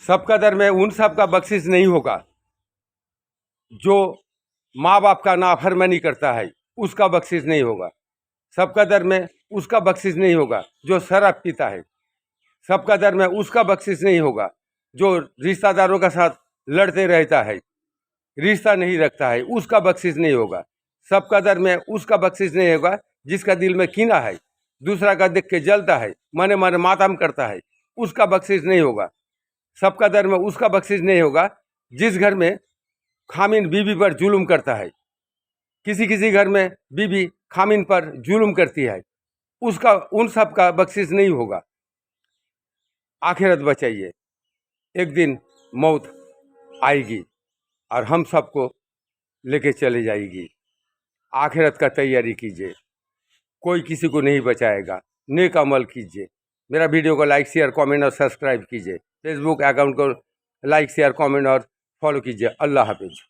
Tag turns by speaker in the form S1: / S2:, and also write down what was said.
S1: सब कदर में उन सब का बख्शिश नहीं होगा जो माँ बाप का नाफरमानी करता है, उसका बख्शिश नहीं होगा। सब कदर में उसका बख्शिश नहीं होगा जो शराब पीता है। सब कदर में उसका बख्शिश नहीं होगा जो रिश्तेदारों के साथ लड़ते रहता है, रिश्ता नहीं रखता है, उसका बख्शिश नहीं होगा। सब कदर में उसका बख्शिश नहीं होगा जिसका दिल में कीना है, दूसरा का देख के जलता है, मने मने मातम करता है, उसका बख्शिश नहीं होगा। सब कदर में उसका बख्शिश नहीं होगा जिस घर में खामिन बीवी पर जुल्म करता है। किसी किसी घर में बीवी खामिन पर जुल्म करती है, उसका उन सब का बख्शिश नहीं होगा। आखिरत बचाइए, एक दिन मौत आएगी और हम सबको लेके चले जाएगी। आखिरत का तैयारी कीजिए, कोई किसी को नहीं बचाएगा। नेक अमल कीजिए। मेरा वीडियो को लाइक शेयर कमेंट और सब्सक्राइब कीजिए। फेसबुक अकाउंट को लाइक शेयर कमेंट और फॉलो कीजिए। अल्लाह हाफिज़।